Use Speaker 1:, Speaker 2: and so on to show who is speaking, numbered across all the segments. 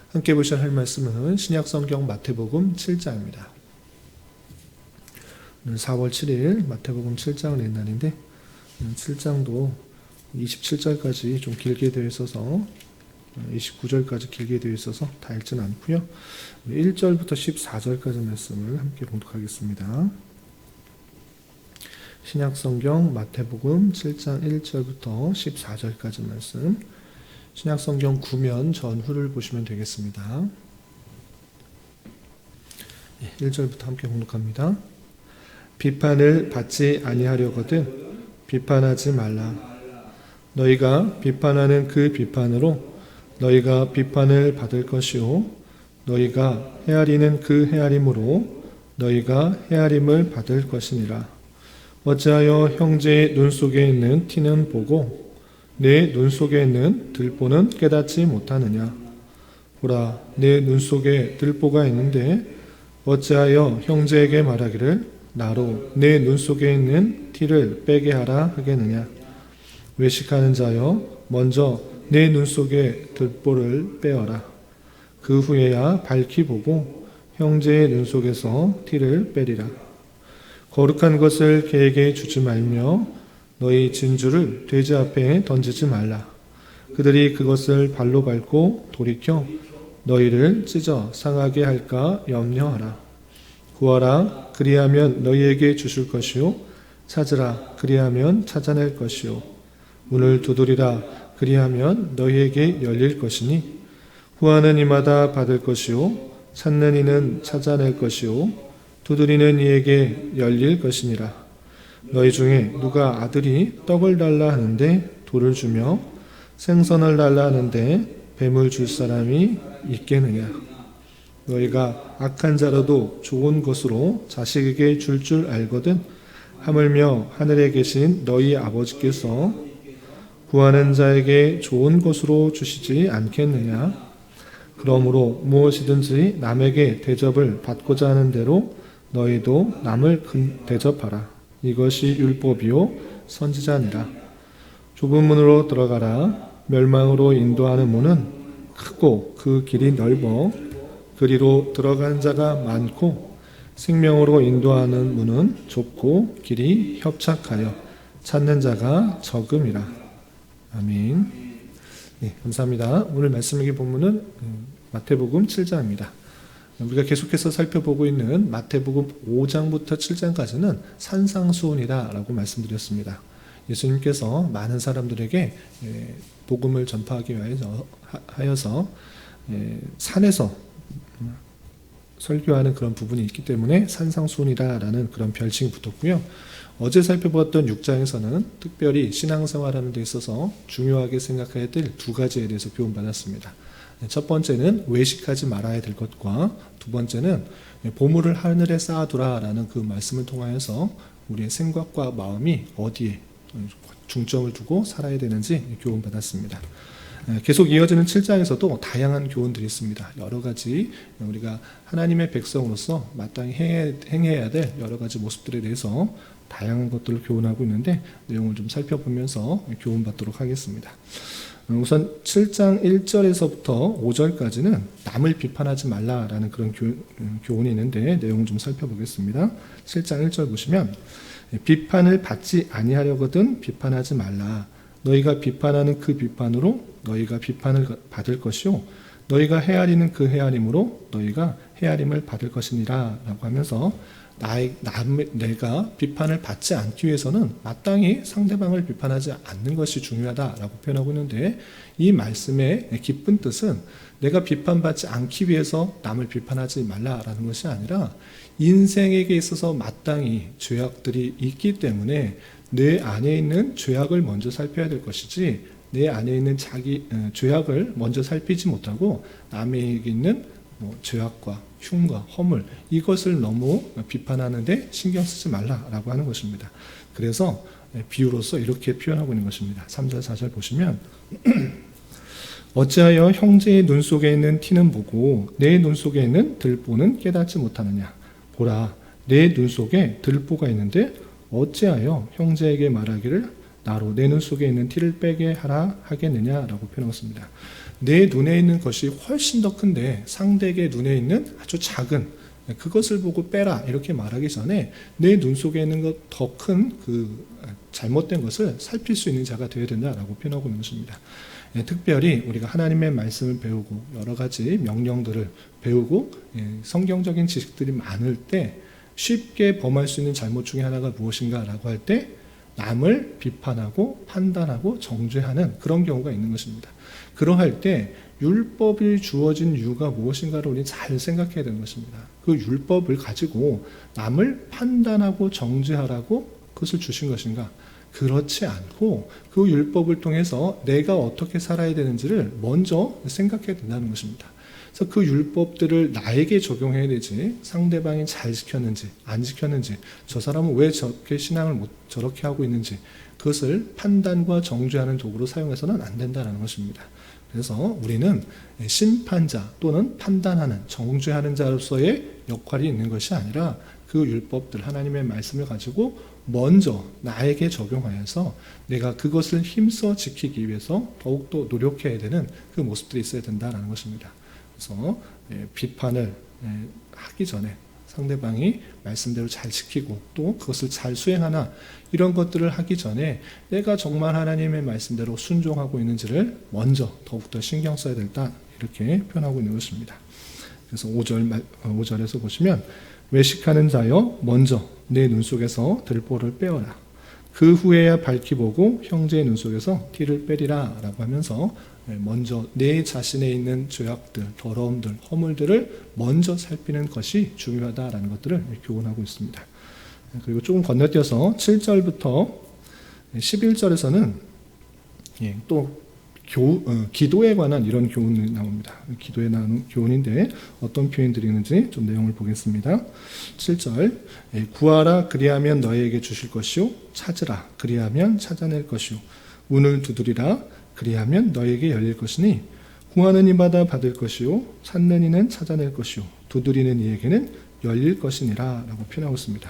Speaker 1: 함께 보셔야 할 말씀은 신약성경 마태복음 7장입니다. 오늘 4월 7일 마태복음 7장을 낸 날인데 7장도 27절까지 좀 길게 되어 있어서 29절까지 길게 되어 있어서 다 읽지는 않고요. 1절부터 14절까지 말씀을 함께 봉독하겠습니다. 신약성경 마태복음 7장 1절부터 14절까지 말씀, 신약성경 구면 전후를 보시면 되겠습니다. 1절부터 함께 봉독합니다. 비판을 받지 아니하려거든 비판하지 말라. 너희가 비판하는 그 비판으로 너희가 비판을 받을 것이요 너희가 헤아리는 그 헤아림으로 너희가 헤아림을 받을 것이니라. 어찌하여 형제의 눈 속에 있는 티는 보고 내 눈 속에 있는 들보는 깨닫지 못하느냐. 보라, 내 눈 속에 들보가 있는데 어찌하여 형제에게 말하기를 나로 내 눈 속에 있는 티를 빼게 하라 하겠느냐. 외식하는 자여, 먼저 내 눈 속에 들보를 빼어라. 그 후에야 밝히 보고 형제의 눈 속에서 티를 빼리라. 거룩한 것을 개에게 주지 말며 너희 진주를 돼지 앞에 던지지 말라. 그들이 그것을 발로 밟고 돌이켜 너희를 찢어 상하게 할까 염려하라. 구하라, 그리하면 너희에게 주실 것이요 찾으라, 그리하면 찾아낼 것이요 문을 두드리라, 그리하면 너희에게 열릴 것이니 구하는 이마다 받을 것이요 찾는 이는 찾아낼 것이요 두드리는 이에게 열릴 것이니라. 너희 중에 누가 아들이 떡을 달라 하는데 돌을 주며 생선을 달라 하는데 뱀을 줄 사람이 있겠느냐. 너희가 악한 자라도 좋은 것으로 자식에게 줄 알거든 하물며 하늘에 계신 너희 아버지께서 구하는 자에게 좋은 것으로 주시지 않겠느냐. 그러므로 무엇이든지 남에게 대접을 받고자 하는 대로 너희도 남을 대접하라. 이것이 율법이요 선지자니라. 좁은 문으로 들어가라. 멸망으로 인도하는 문은 크고 그 길이 넓어 그리로 들어가는 자가 많고 생명으로 인도하는 문은 좁고 길이 협착하여 찾는 자가 적음이라. 아멘. 네, 감사합니다. 오늘 말씀의 본문은 마태복음 7장입니다. 우리가 계속해서 살펴보고 있는 마태복음 5장부터 7장까지는 산상수훈이다라고 말씀드렸습니다. 예수님께서 많은 사람들에게 복음을 전파하기 하여서 산에서 설교하는 그런 부분이 있기 때문에 산상수훈이다라는 그런 별칭이 붙었고요. 어제 살펴보았던 6장에서는 특별히 신앙생활하는 데 있어서 중요하게 생각해야 될 두 가지에 대해서 교훈받았습니다. 첫 번째는 외식하지 말아야 될 것과 두 번째는 보물을 하늘에 쌓아두라 라는 그 말씀을 통하여서 우리의 생각과 마음이 어디에 중점을 두고 살아야 되는지 교훈받았습니다. 계속 이어지는 7장에서도 다양한 교훈들이 있습니다. 여러 가지 우리가 하나님의 백성으로서 마땅히 행해야 될 여러 가지 모습들에 대해서 다양한 것들을 교훈하고 있는데 내용을 좀 살펴보면서 교훈받도록 하겠습니다. 우선 7장 1절에서부터 5절까지는 남을 비판하지 말라라는 그런 교훈이 있는데 내용을 좀 살펴보겠습니다. 7장 1절 보시면 비판을 받지 아니하려거든 비판하지 말라. 너희가 비판하는 그 비판으로 너희가 비판을 받을 것이요 너희가 헤아리는 그 헤아림으로 너희가 헤아림을 받을 것이니라 라고 하면서 내가 비판을 받지 않기 위해서는 마땅히 상대방을 비판하지 않는 것이 중요하다라고 표현하고 있는데 이 말씀의 깊은 뜻은 내가 비판받지 않기 위해서 남을 비판하지 말라라는 것이 아니라 인생에게 있어서 마땅히 죄악들이 있기 때문에 내 안에 있는 죄악을 먼저 살펴야 될 것이지 내 안에 있는 죄악을 먼저 살피지 못하고 남에게 있는 죄악과 흉과 허물 이것을 너무 비판하는데 신경 쓰지 말라라고 하는 것입니다. 그래서 비유로서 이렇게 표현하고 있는 것입니다. 3절 4절 보시면 어찌하여 형제의 눈 속에 있는 티는 보고 내 눈 속에 있는 들보는 깨닫지 못하느냐. 보라, 내 눈 속에 들보가 있는데 어찌하여 형제에게 말하기를 나로 내 눈 속에 있는 티를 빼게 하라 하겠느냐라고 표현하고 있습니다. 내 눈에 있는 것이 훨씬 더 큰데 상대에게 눈에 있는 아주 작은 그것을 보고 빼라 이렇게 말하기 전에 내 눈 속에 있는 것 더 큰 그 잘못된 것을 살필 수 있는 자가 되어야 된다라고 표현하고 있는 것입니다. 특별히 우리가 하나님의 말씀을 배우고 여러 가지 명령들을 배우고 성경적인 지식들이 많을 때 쉽게 범할 수 있는 잘못 중에 하나가 무엇인가라고 할 때 남을 비판하고 판단하고 정죄하는 그런 경우가 있는 것입니다. 그러할 때 율법이 주어진 이유가 무엇인가를 우리는 잘 생각해야 되는 것입니다. 그 율법을 가지고 남을 판단하고 정죄하라고 그것을 주신 것인가? 그렇지 않고 그 율법을 통해서 내가 어떻게 살아야 되는지를 먼저 생각해야 된다는 것입니다. 그래서 그 율법들을 나에게 적용해야 되지 상대방이 잘 지켰는지 안 지켰는지 저 사람은 왜 저렇게 신앙을 저렇게 하고 있는지 그것을 판단과 정죄하는 도구로 사용해서는 안 된다는 것입니다. 그래서 우리는 심판자 또는 판단하는 정죄하는 자로서의 역할이 있는 것이 아니라 그 율법들 하나님의 말씀을 가지고 먼저 나에게 적용하여서 내가 그것을 힘써 지키기 위해서 더욱더 노력해야 되는 그 모습들이 있어야 된다는 것입니다. 그래서 비판을 하기 전에 상대방이 말씀대로 잘 지키고 또 그것을 잘 수행하나 이런 것들을 하기 전에 내가 정말 하나님의 말씀대로 순종하고 있는지를 먼저 더욱더 신경 써야 된다 이렇게 표현하고 있는 것입니다. 그래서 5절에서 보시면 외식하는 자여 먼저 내 눈 속에서 들보를 빼어라. 그 후에야 밝히 보고 형제의 눈 속에서 티를 빼리라 라고 하면서 먼저 내 자신에 있는 죄악들, 더러움들, 허물들을 먼저 살피는 것이 중요하다라는 것들을 교훈하고 있습니다. 그리고 조금 건너뛰어서 7절부터 11절에서는 또 기도에 관한 이런 교훈이 나옵니다. 기도에 나오는 교훈인데 어떤 표현들이 있는지 좀 내용을 보겠습니다. 7절 구하라 그리하면 너희에게 주실 것이요 찾으라 그리하면 찾아낼 것이요 문을 두드리라 그리하면 너희에게 열릴 것이니 구하는 이마다 받을 것이요 찾는 이는 찾아낼 것이요 두드리는 이에게는 열릴 것이니라 라고 표현하고 있습니다.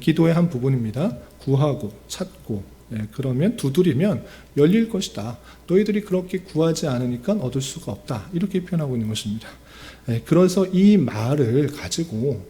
Speaker 1: 기도의 한 부분입니다. 구하고 찾고 그러면 두드리면 열릴 것이다. 너희들이 그렇게 구하지 않으니까 얻을 수가 없다. 이렇게 표현하고 있는 것입니다. 그래서 이 말을 가지고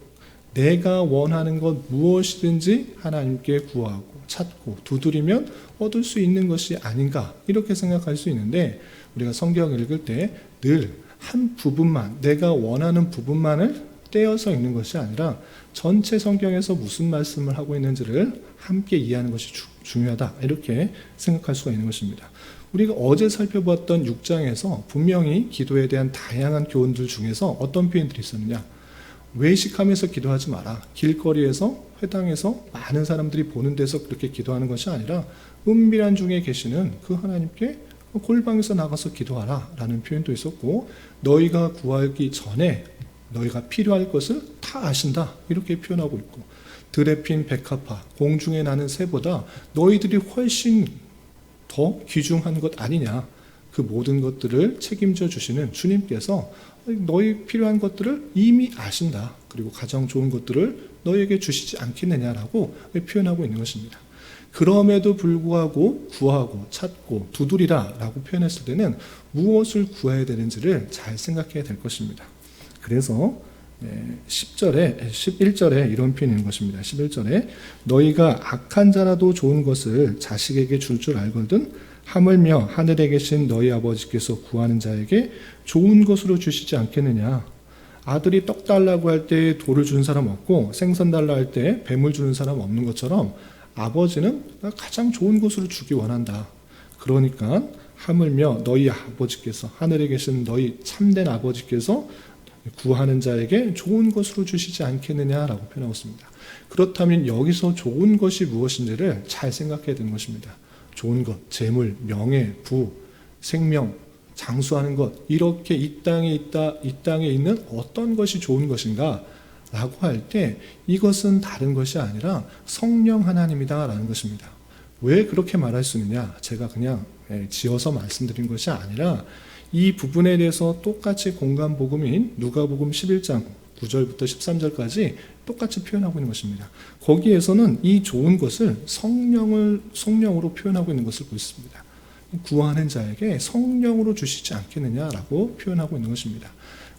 Speaker 1: 내가 원하는 것 무엇이든지 하나님께 구하고 찾고 두드리면 얻을 수 있는 것이 아닌가 이렇게 생각할 수 있는데 우리가 성경을 읽을 때 늘 한 부분만 내가 원하는 부분만을 떼어서 읽는 것이 아니라 전체 성경에서 무슨 말씀을 하고 있는지를 함께 이해하는 것이 중요하다 이렇게 생각할 수가 있는 것입니다. 우리가 어제 살펴보았던 6장에서 분명히 기도에 대한 다양한 교훈들 중에서 어떤 표현들이 있었느냐. 외식하면서 기도하지 마라. 길거리에서 회당에서 많은 사람들이 보는 데서 그렇게 기도하는 것이 아니라 은밀한 중에 계시는 그 하나님께 골방에서 나가서 기도하라 라는 표현도 있었고 너희가 구하기 전에 너희가 필요할 것을 다 아신다 이렇게 표현하고 있고 들에 핀 백합화 공중에 나는 새보다 너희들이 훨씬 더 귀중한 것 아니냐 그 모든 것들을 책임져 주시는 주님께서 너희 필요한 것들을 이미 아신다 그리고 가장 좋은 것들을 너희에게 주시지 않겠느냐라고 표현하고 있는 것입니다. 그럼에도 불구하고 구하고 찾고 두드리라 라고 표현했을 때는 무엇을 구해야 되는지를 잘 생각해야 될 것입니다. 그래서 11절에 이런 표현이 있는 것입니다. 11절에 너희가 악한 자라도 좋은 것을 자식에게 줄 알거든 하물며 하늘에 계신 너희 아버지께서 구하는 자에게 좋은 것으로 주시지 않겠느냐. 아들이 떡 달라고 할 때 돌을 주는 사람 없고 생선 달라 할 때 뱀을 주는 사람 없는 것처럼 아버지는 가장 좋은 것으로 주기 원한다. 그러니까 하물며 너희 아버지께서 하늘에 계신 너희 참된 아버지께서 구하는 자에게 좋은 것으로 주시지 않겠느냐라고 표현하고 있습니다. 그렇다면 여기서 좋은 것이 무엇인지를 잘 생각해야 되는 것입니다. 좋은 것, 재물, 명예, 부, 생명, 장수하는 것 이렇게 이 땅에 있는 어떤 것이 좋은 것인가 라고 할 때 이것은 다른 것이 아니라 성령 하나님이다 라는 것입니다. 왜 그렇게 말할 수 있느냐 제가 그냥 지어서 말씀드린 것이 아니라 이 부분에 대해서 똑같이 공간 복음인 누가복음 11장 9절부터 13절까지 똑같이 표현하고 있는 것입니다. 거기에서는 이 좋은 것을 성령으로 표현하고 있는 것을 볼 수 있습니다. 구하는 자에게 성령으로 주시지 않겠느냐라고 표현하고 있는 것입니다.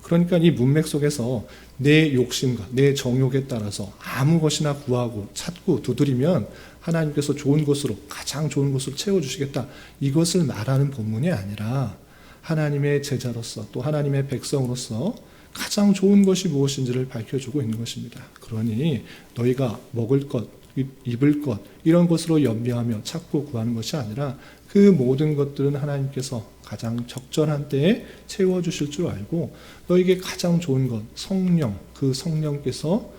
Speaker 1: 그러니까 이 문맥 속에서 내 욕심과 내 정욕에 따라서 아무 것이나 구하고 찾고 두드리면 하나님께서 좋은 것으로, 가장 좋은 것으로 채워주시겠다, 이것을 말하는 본문이 아니라 하나님의 제자로서 또 하나님의 백성으로서 가장 좋은 것이 무엇인지를 밝혀주고 있는 것입니다. 그러니 너희가 먹을 것, 입을 것, 이런 것으로 염려하며 찾고 구하는 것이 아니라 그 모든 것들은 하나님께서 가장 적절한 때에 채워주실 줄 알고 너희에게 가장 좋은 것, 성령, 그 성령께서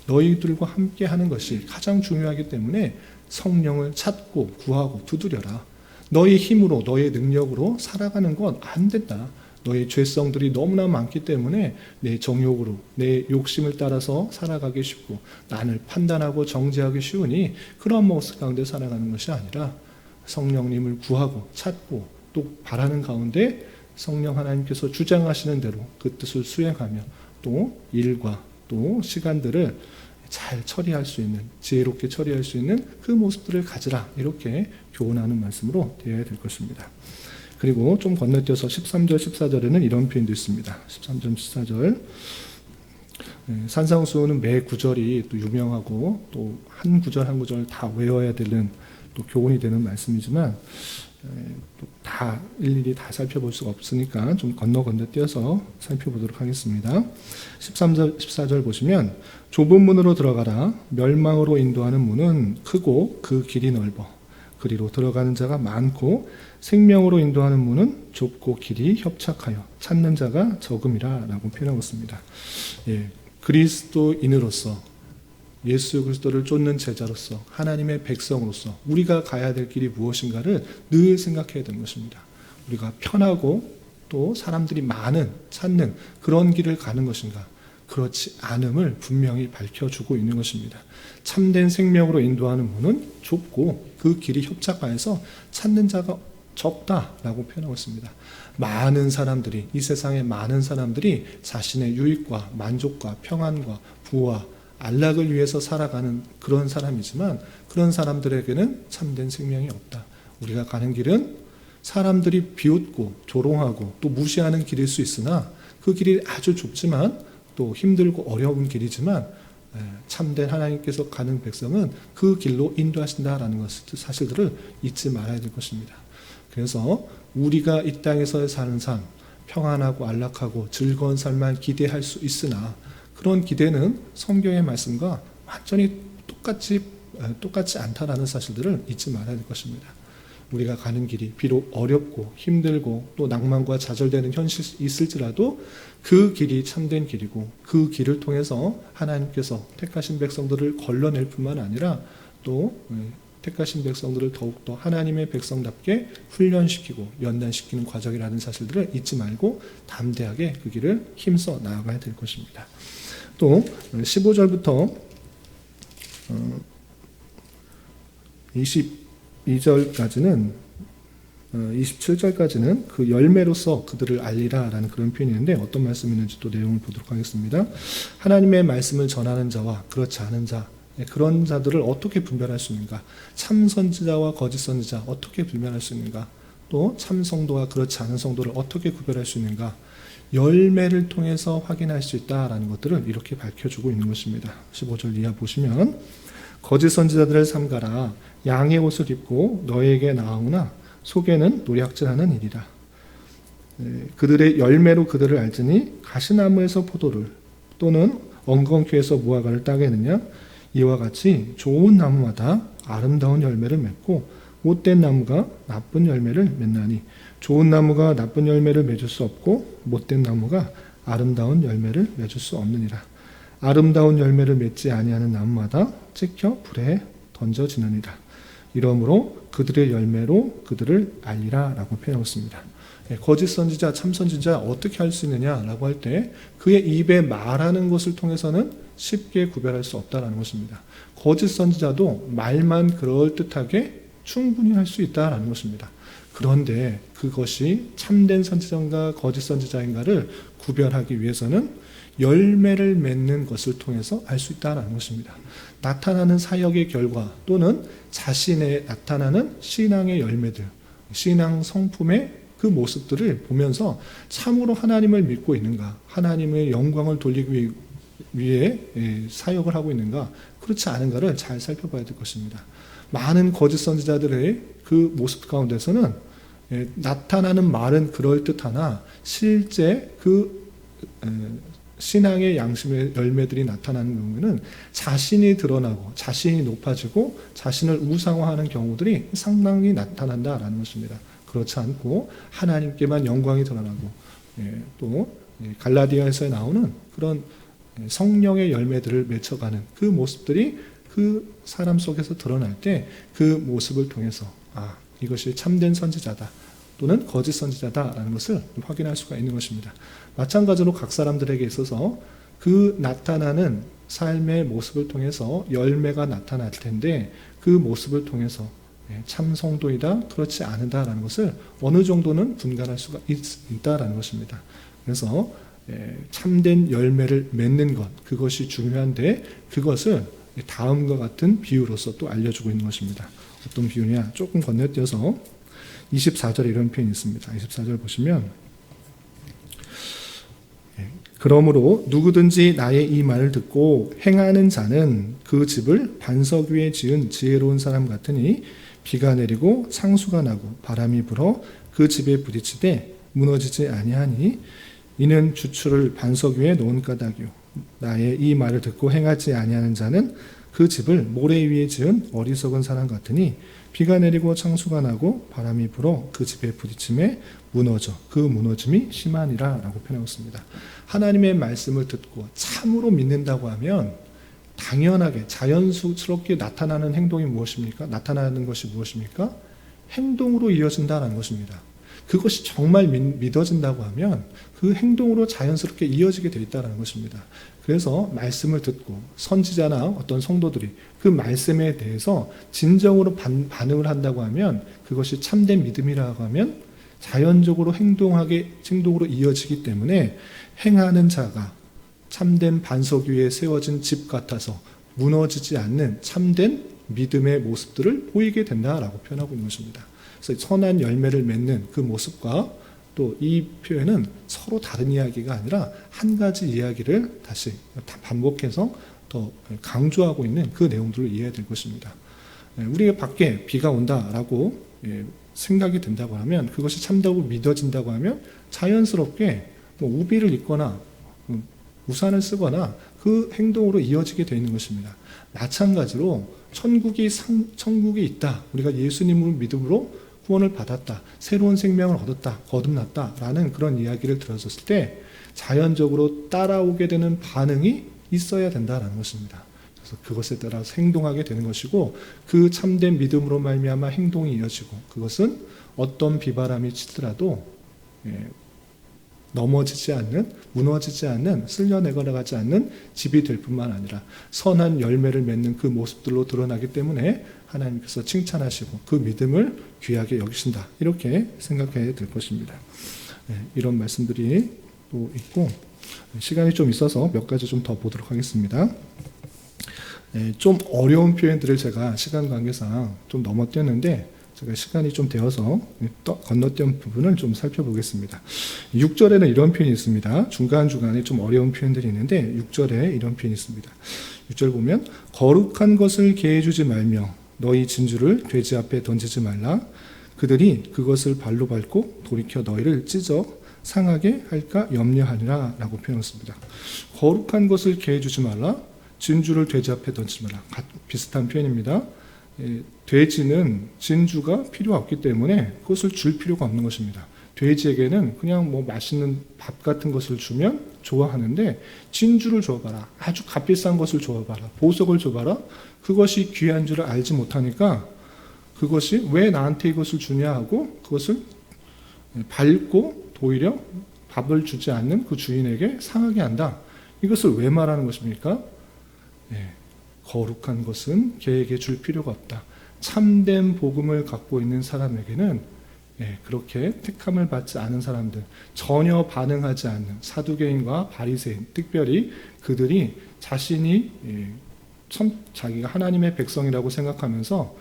Speaker 1: 너희들과 함께 하는 것이 가장 중요하기 때문에 성령을 찾고 구하고 두드려라. 너희 힘으로, 너의 능력으로 살아가는 건 안 된다. 너의 죄성들이 너무나 많기 때문에 내 정욕으로, 내 욕심을 따라서 살아가기 쉽고 난을 판단하고 정죄하기 쉬우니 그런 모습 가운데 살아가는 것이 아니라 성령님을 구하고 찾고 또 바라는 가운데 성령 하나님께서 주장하시는 대로 그 뜻을 수행하며 또 일과 또 시간들을 잘 처리할 수 있는, 지혜롭게 처리할 수 있는 그 모습들을 가지라, 이렇게 교훈하는 말씀으로 되어야 될 것입니다. 그리고 좀 건너뛰어서 13절, 14절에는 이런 표현도 있습니다. 13절, 14절. 산상수훈은 매 구절이 또 유명하고 또 한 구절 한 구절 다 외워야 되는 또 교훈이 되는 말씀이지만 다 일일이 다 살펴볼 수가 없으니까 좀 건너뛰어서 살펴보도록 하겠습니다. 13절, 14절 보시면 좁은 문으로 들어가라. 멸망으로 인도하는 문은 크고 그 길이 넓어 그리로 들어가는 자가 많고 생명으로 인도하는 문은 좁고 길이 협착하여 찾는 자가 적음이라 라고 표현하고 있습니다. 그리스도인으로서 예수 그리스도를 쫓는 제자로서 하나님의 백성으로서 우리가 가야 될 길이 무엇인가를 늘 생각해야 되는 것입니다. 우리가 편하고 또 사람들이 많은 찾는 그런 길을 가는 것인가, 그렇지 않음을 분명히 밝혀주고 있는 것입니다. 참된 생명으로 인도하는 문은 좁고 그 길이 협착하여서 찾는 자가 적다라고 표현하고 있습니다. 많은 사람들이, 이 세상의 많은 사람들이 자신의 유익과 만족과 평안과 부와 안락을 위해서 살아가는 그런 사람이지만 그런 사람들에게는 참된 생명이 없다. 우리가 가는 길은 사람들이 비웃고 조롱하고 또 무시하는 길일 수 있으나 그 길이 아주 좁지만 또 힘들고 어려운 길이지만 참된 하나님께서 가는 백성은 그 길로 인도하신다라는 것, 사실들을 잊지 말아야 될 것입니다. 그래서 우리가 이 땅에서 사는 삶, 평안하고 안락하고 즐거운 삶만 기대할 수 있으나 그런 기대는 성경의 말씀과 완전히 똑같지 않다라는 사실들을 잊지 말아야 될 것입니다. 우리가 가는 길이 비록 어렵고 힘들고 또 낭만과 좌절되는 현실이 있을지라도 그 길이 참된 길이고 그 길을 통해서 하나님께서 택하신 백성들을 걸러낼 뿐만 아니라 또 택하신 백성들을 더욱더 하나님의 백성답게 훈련시키고 연단시키는 과정이라는 사실들을 잊지 말고 담대하게 그 길을 힘써 나아가야 될 것입니다. 또 15절부터 22절까지는 27절까지는 그 열매로서 그들을 알리라라는 그런 표현이 있는데 어떤 말씀이 있는지 또 내용을 보도록 하겠습니다. 하나님의 말씀을 전하는 자와 그렇지 않은 자, 그런 자들을 어떻게 분별할 수 있는가? 참 선지자와 거짓 선지자 어떻게 분별할 수 있는가? 또 참 성도와 그렇지 않은 성도를 어떻게 구별할 수 있는가? 열매를 통해서 확인할 수 있다라는 것들을 이렇게 밝혀주고 있는 것입니다. 15절 이하 보시면 거짓 선지자들을 삼가라. 양의 옷을 입고 너에게 나아오나 속에는 노략질하는 일이라. 그들의 열매로 그들을 알지니 가시나무에서 포도를 또는 엉겅퀴에서 무화과를 따겠느냐. 이와 같이 좋은 나무마다 아름다운 열매를 맺고 못된 나무가 나쁜 열매를 맺나니 좋은 나무가 나쁜 열매를 맺을 수 없고 못된 나무가 아름다운 열매를 맺을 수 없느니라. 아름다운 열매를 맺지 아니하는 나무마다 찍혀 불에 던져지느니라. 이러므로 그들의 열매로 그들을 알리라 라고 표현하고 있습니다. 거짓 선지자, 참 선지자 어떻게 할 수 있느냐라고 할 때 그의 입에 말하는 것을 통해서는 쉽게 구별할 수 없다라는 것입니다. 거짓 선지자도 말만 그럴듯하게 충분히 할 수 있다라는 것입니다. 그런데 그것이 참된 선지자인가 거짓 선지자인가를 구별하기 위해서는 열매를 맺는 것을 통해서 알 수 있다는 것입니다. 나타나는 사역의 결과 또는 자신의 나타나는 신앙의 열매들, 신앙 성품의 그 모습들을 보면서 참으로 하나님을 믿고 있는가, 하나님의 영광을 돌리기 위해 사역을 하고 있는가, 그렇지 않은가를 잘 살펴봐야 될 것입니다. 많은 거짓 선지자들의 그 모습 가운데서는 나타나는 말은 그럴듯하나 실제 그 신앙의 양심의 열매들이 나타나는 경우에는 자신이 드러나고 자신이 높아지고 자신을 우상화하는 경우들이 상당히 나타난다라는 것입니다. 그렇지 않고 하나님께만 영광이 드러나고 또 갈라디아에서 나오는 그런 성령의 열매들을 맺혀가는 그 모습들이 그 사람 속에서 드러날 때 그 모습을 통해서 이것이 참된 선지자다 또는 거짓 선지자다라는 것을 확인할 수가 있는 것입니다. 마찬가지로 각 사람들에게 있어서 그 나타나는 삶의 모습을 통해서 열매가 나타날 텐데 그 모습을 통해서 참 성도이다 그렇지 않다라는 것을 어느 정도는 분간할 수가 있다라는 것입니다. 그래서 참된 열매를 맺는 것, 그것이 중요한데 그것을 다음과 같은 비유로서 또 알려주고 있는 것입니다. 어떤 비유냐, 조금 건너뛰어서 24절에 이런 표현이 있습니다. 24절 보시면 그러므로 누구든지 나의 이 말을 듣고 행하는 자는 그 집을 반석 위에 지은 지혜로운 사람 같으니 비가 내리고 상수가 나고 바람이 불어 그 집에 부딪히되 무너지지 아니하니 이는 주추를 반석 위에 놓은 까닭이요 나의 이 말을 듣고 행하지 아니하는 자는 그 집을 모래 위에 지은 어리석은 사람 같으니 비가 내리고 창수가 나고 바람이 불어 그 집에 부딪힘에 무너져 그 무너짐이 심하니라 라고 표현하고 있습니다. 하나님의 말씀을 듣고 참으로 믿는다고 하면 당연하게 자연스럽게 나타나는 행동이 무엇입니까? 나타나는 것이 무엇입니까? 행동으로 이어진다는 것입니다. 그것이 정말 믿어진다고 하면 그 행동으로 자연스럽게 이어지게 되어 있다는 것입니다. 그래서 말씀을 듣고 선지자나 어떤 성도들이 그 말씀에 대해서 진정으로 반응을 한다고 하면 그것이 참된 믿음이라고 하면 자연적으로 행동으로 이어지기 때문에 행하는 자가 참된 반석 위에 세워진 집 같아서 무너지지 않는 참된 믿음의 모습들을 보이게 된다라고 표현하고 있는 것입니다. 그래서 선한 열매를 맺는 그 모습과 또 이 표현은 서로 다른 이야기가 아니라 한 가지 이야기를 다시 반복해서 더 강조하고 있는 그 내용들을 이해해야 될 것입니다. 우리가 밖에 비가 온다라고 생각이 된다고 하면 그것이 참다고 믿어진다고 하면 자연스럽게 우비를 입거나 우산을 쓰거나 그 행동으로 이어지게 되어 있는 것입니다. 마찬가지로 천국이 있다. 우리가 예수님을 믿음으로 구원을 받았다. 새로운 생명을 얻었다. 거듭났다라는 그런 이야기를 들었을 때 자연적으로 따라오게 되는 반응이 있어야 된다는 것입니다. 그래서 그것에 따라서 행동하게 되는 것이고 그 참된 믿음으로 말미암아 행동이 이어지고 그것은 어떤 비바람이 치더라도 넘어지지 않는, 무너지지 않는, 쓸려내려가지 않는 집이 될 뿐만 아니라 선한 열매를 맺는 그 모습들로 드러나기 때문에 하나님께서 칭찬하시고 그 믿음을 귀하게 여기신다. 이렇게 생각해야 될 것입니다. 이런 말씀들이 또 있고 시간이 좀 있어서 몇 가지 좀 더 보도록 하겠습니다. 좀 어려운 표현들을 제가 시간 관계상 좀 넘어뛰었는데 제가 시간이 좀 되어서 건너뛴 부분을 좀 살펴보겠습니다. 6절에는 이런 표현이 있습니다. 중간중간에 좀 어려운 표현들이 있는데 6절에 이런 표현이 있습니다. 6절 보면 거룩한 것을 개해주지 말며 너희 진주를 돼지 앞에 던지지 말라. 그들이 그것을 발로 밟고 돌이켜 너희를 찢어 상하게 할까 염려하니라 라고 표현했습니다. 거룩한 것을 개해주지 말라. 진주를 돼지 앞에 던지지 말라. 비슷한 표현입니다. 돼지는 진주가 필요 없기 때문에 그것을 줄 필요가 없는 것입니다. 돼지에게는 그냥 맛있는 밥 같은 것을 주면 좋아하는데 진주를 줘봐라. 아주 값비싼 것을 줘봐라. 보석을 줘봐라. 그것이 귀한 줄을 알지 못하니까 그것이 왜 나한테 이것을 주냐 하고 그것을 밟고 오히려 밥을 주지 않는 그 주인에게 상하게 한다. 이것을 왜 말하는 것입니까? 거룩한 것은 개에게 줄 필요가 없다. 참된 복음을 갖고 있는 사람에게는 그렇게 택함을 받지 않은 사람들, 전혀 반응하지 않는 사두개인과 바리새인, 특별히 그들이 자신이 자기가 하나님의 백성이라고 생각하면서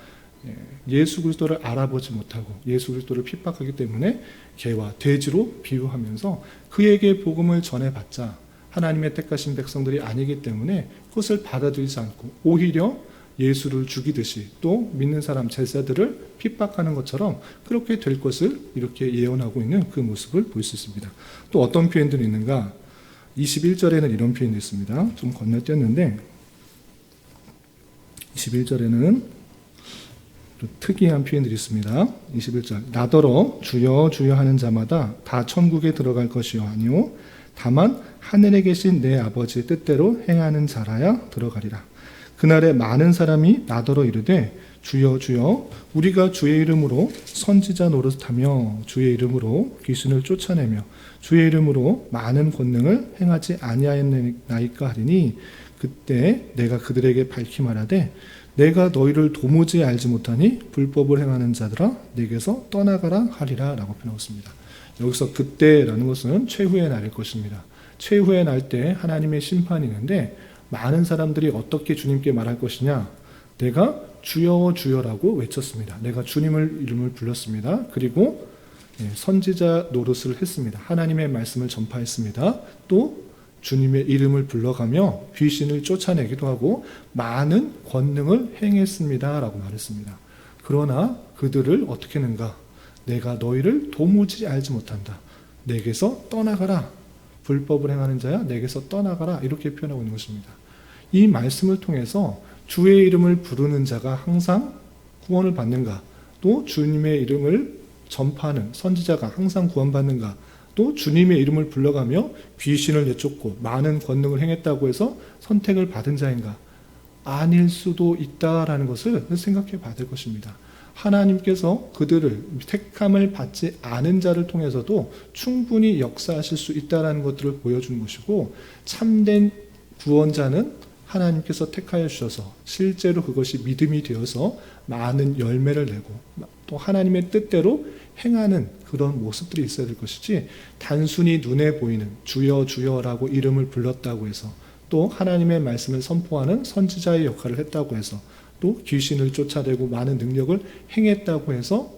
Speaker 1: 예수 그리스도를 알아보지 못하고 예수 그리스도를 핍박하기 때문에 개와 돼지로 비유하면서 그에게 복음을 전해봤자 하나님의 택하신 백성들이 아니기 때문에 그것을 받아들이지 않고 오히려 예수를 죽이듯이 또 믿는 사람 제자들을 핍박하는 것처럼 그렇게 될 것을 이렇게 예언하고 있는 그 모습을 볼 수 있습니다. 또 어떤 표현들이 있는가? 21절에는 이런 표현이 있습니다. 좀 건너뛰었는데 21절에는 또 특이한 표현들이 있습니다. 21절 나더러 주여 주여 하는 자마다 다 천국에 들어갈 것이요 아니요 다만 하늘에 계신 내 아버지의 뜻대로 행하는 자라야 들어가리라. 그날에 많은 사람이 나더러 이르되 주여 주여 우리가 주의 이름으로 선지자 노릇하며 주의 이름으로 귀신을 쫓아내며 주의 이름으로 많은 권능을 행하지 아니하였나이까 하리니 그때 내가 그들에게 밝히 말하되 내가 너희를 도무지 알지 못하니 불법을 행하는 자들아 내게서 떠나가라 하리라 라고 표현하고 있습니다. 여기서 그때라는 것은 최후의 날일 것입니다. 최후의 날 때 하나님의 심판이 있는데 많은 사람들이 어떻게 주님께 말할 것이냐? 내가 주여 주여라고 외쳤습니다. 내가 주님을 이름을 불렀습니다. 그리고 선지자 노릇을 했습니다. 하나님의 말씀을 전파했습니다. 또 주님의 이름을 불러가며 귀신을 쫓아내기도 하고 많은 권능을 행했습니다. 라고 말했습니다. 그러나 그들을 어떻게 했는가? 내가 너희를 도무지 알지 못한다. 내게서 떠나가라. 불법을 행하는 자야 내게서 떠나가라. 이렇게 표현하고 있는 것입니다. 이 말씀을 통해서 주의 이름을 부르는 자가 항상 구원을 받는가? 또 주님의 이름을 전파하는 선지자가 항상 구원받는가? 또 주님의 이름을 불러가며 귀신을 내쫓고 많은 권능을 행했다고 해서 선택을 받은 자인가? 아닐 수도 있다라는 것을 생각해 봐야 될 것입니다. 하나님께서 그들을 택함을 받지 않은 자를 통해서도 충분히 역사하실 수 있다는 것들을 보여주는 것이고 참된 구원자는 하나님께서 택하여 주셔서 실제로 그것이 믿음이 되어서 많은 열매를 내고 또 하나님의 뜻대로 행하는 그런 모습들이 있어야 될 것이지 단순히 눈에 보이는 주여 주여라고 이름을 불렀다고 해서 또 하나님의 말씀을 선포하는 선지자의 역할을 했다고 해서 또 귀신을 쫓아내고 많은 능력을 행했다고 해서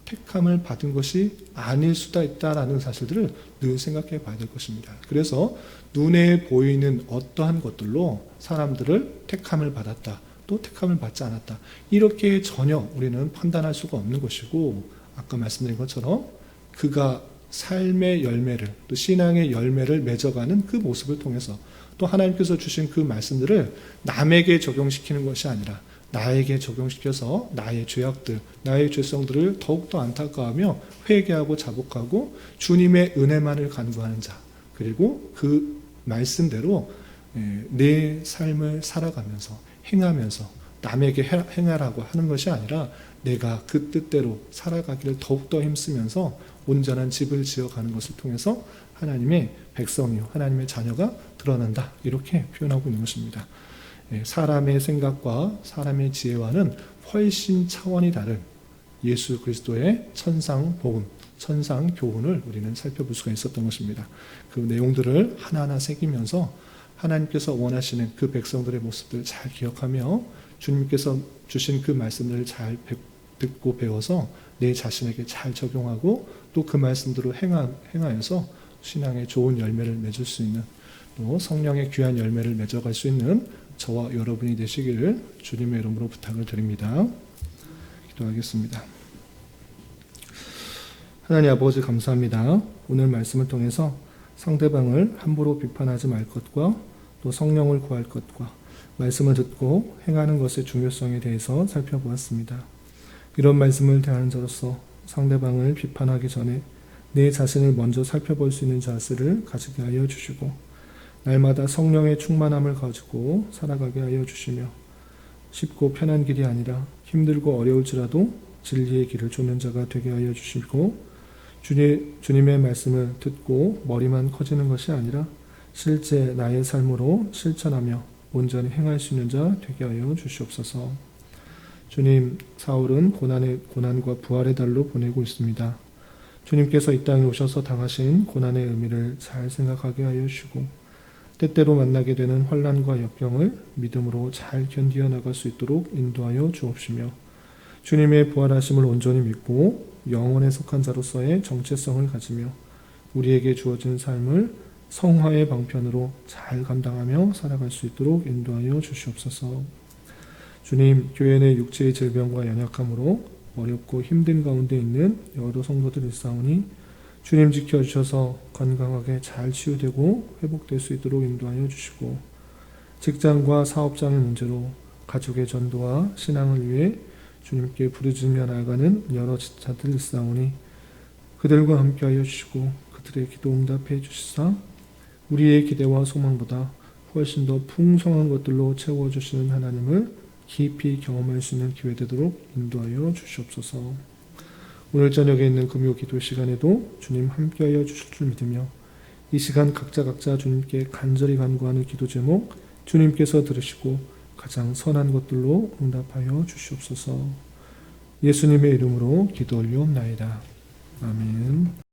Speaker 1: 택함을 받은 것이 아닐 수도 있다라는 사실들을 늘 생각해 봐야 될 것입니다. 그래서 눈에 보이는 어떠한 것들로 사람들을 택함을 받았다, 또 택함을 받지 않았다. 이렇게 전혀 우리는 판단할 수가 없는 것이고 아까 말씀드린 것처럼 그가 삶의 열매를 또 신앙의 열매를 맺어가는 그 모습을 통해서 또 하나님께서 주신 그 말씀들을 남에게 적용시키는 것이 아니라 나에게 적용시켜서 나의 죄악들, 나의 죄성들을 더욱더 안타까워하며 회개하고 자복하고 주님의 은혜만을 간구하는 자, 그리고 그 말씀대로 내 삶을 살아가면서 행하면서 남에게 행하라고 하는 것이 아니라 내가 그 뜻대로 살아가기를 더욱더 힘쓰면서 온전한 집을 지어가는 것을 통해서 하나님의 백성이요 하나님의 자녀가 드러난다, 이렇게 표현하고 있는 것입니다. 사람의 생각과 사람의 지혜와는 훨씬 차원이 다른 예수 그리스도의 천상 복음, 천상 교훈을 우리는 살펴볼 수가 있었던 것입니다. 그 내용들을 하나하나 새기면서 하나님께서 원하시는 그 백성들의 모습들을 잘 기억하며 주님께서 주신 그 말씀들을 잘 듣고 배워서 내 자신에게 잘 적용하고 또 그 말씀들을 행하여서 신앙의 좋은 열매를 맺을 수 있는 또 성령의 귀한 열매를 맺어갈 수 있는 저와 여러분이 되시기를 주님의 이름으로 부탁을 드립니다. 기도하겠습니다. 하나님 아버지 감사합니다. 오늘 말씀을 통해서 상대방을 함부로 비판하지 말 것과 또 성령을 구할 것과 말씀을 듣고 행하는 것의 중요성에 대해서 살펴보았습니다. 이런 말씀을 대하는 자로서 상대방을 비판하기 전에 내 자신을 먼저 살펴볼 수 있는 자세를 가지게 하여 주시고 날마다 성령의 충만함을 가지고 살아가게 하여 주시며 쉽고 편한 길이 아니라 힘들고 어려울지라도 진리의 길을 쫓는 자가 되게 하여 주시고 주님의 말씀을 듣고 머리만 커지는 것이 아니라 실제 나의 삶으로 실천하며 온전히 행할 수 있는 자 되게 하여 주시옵소서. 주님, 사울은 고난과 부활의 달로 보내고 있습니다. 주님께서 이 땅에 오셔서 당하신 고난의 의미를 잘 생각하게 하여 주시고 때때로 만나게 되는 환난과 역경을 믿음으로 잘 견디어 나갈 수 있도록 인도하여 주옵시며 주님의 부활하심을 온전히 믿고 영원에 속한 자로서의 정체성을 가지며 우리에게 주어진 삶을 성화의 방편으로 잘 감당하며 살아갈 수 있도록 인도하여 주시옵소서. 주님, 교회 내 육체의 질병과 연약함으로 어렵고 힘든 가운데 있는 여러 성도들 일사오니 주님 지켜주셔서 건강하게 잘 치유되고 회복될 수 있도록 인도하여 주시고 직장과 사업장의 문제로 가족의 전도와 신앙을 위해 주님께 부르짖으며 나아가는 여러 지체들 일사오니 그들과 함께하여 주시고 그들의 기도 응답해 주시사 우리의 기대와 소망보다 훨씬 더 풍성한 것들로 채워주시는 하나님을 깊이 경험할 수 있는 기회 되도록 인도하여 주시옵소서. 오늘 저녁에 있는 금요 기도 시간에도 주님 함께하여 주실 줄 믿으며 이 시간 각자 주님께 간절히 간구하는 기도 제목 주님께서 들으시고 가장 선한 것들로 응답하여 주시옵소서. 예수님의 이름으로 기도 올리옵나이다. 아멘.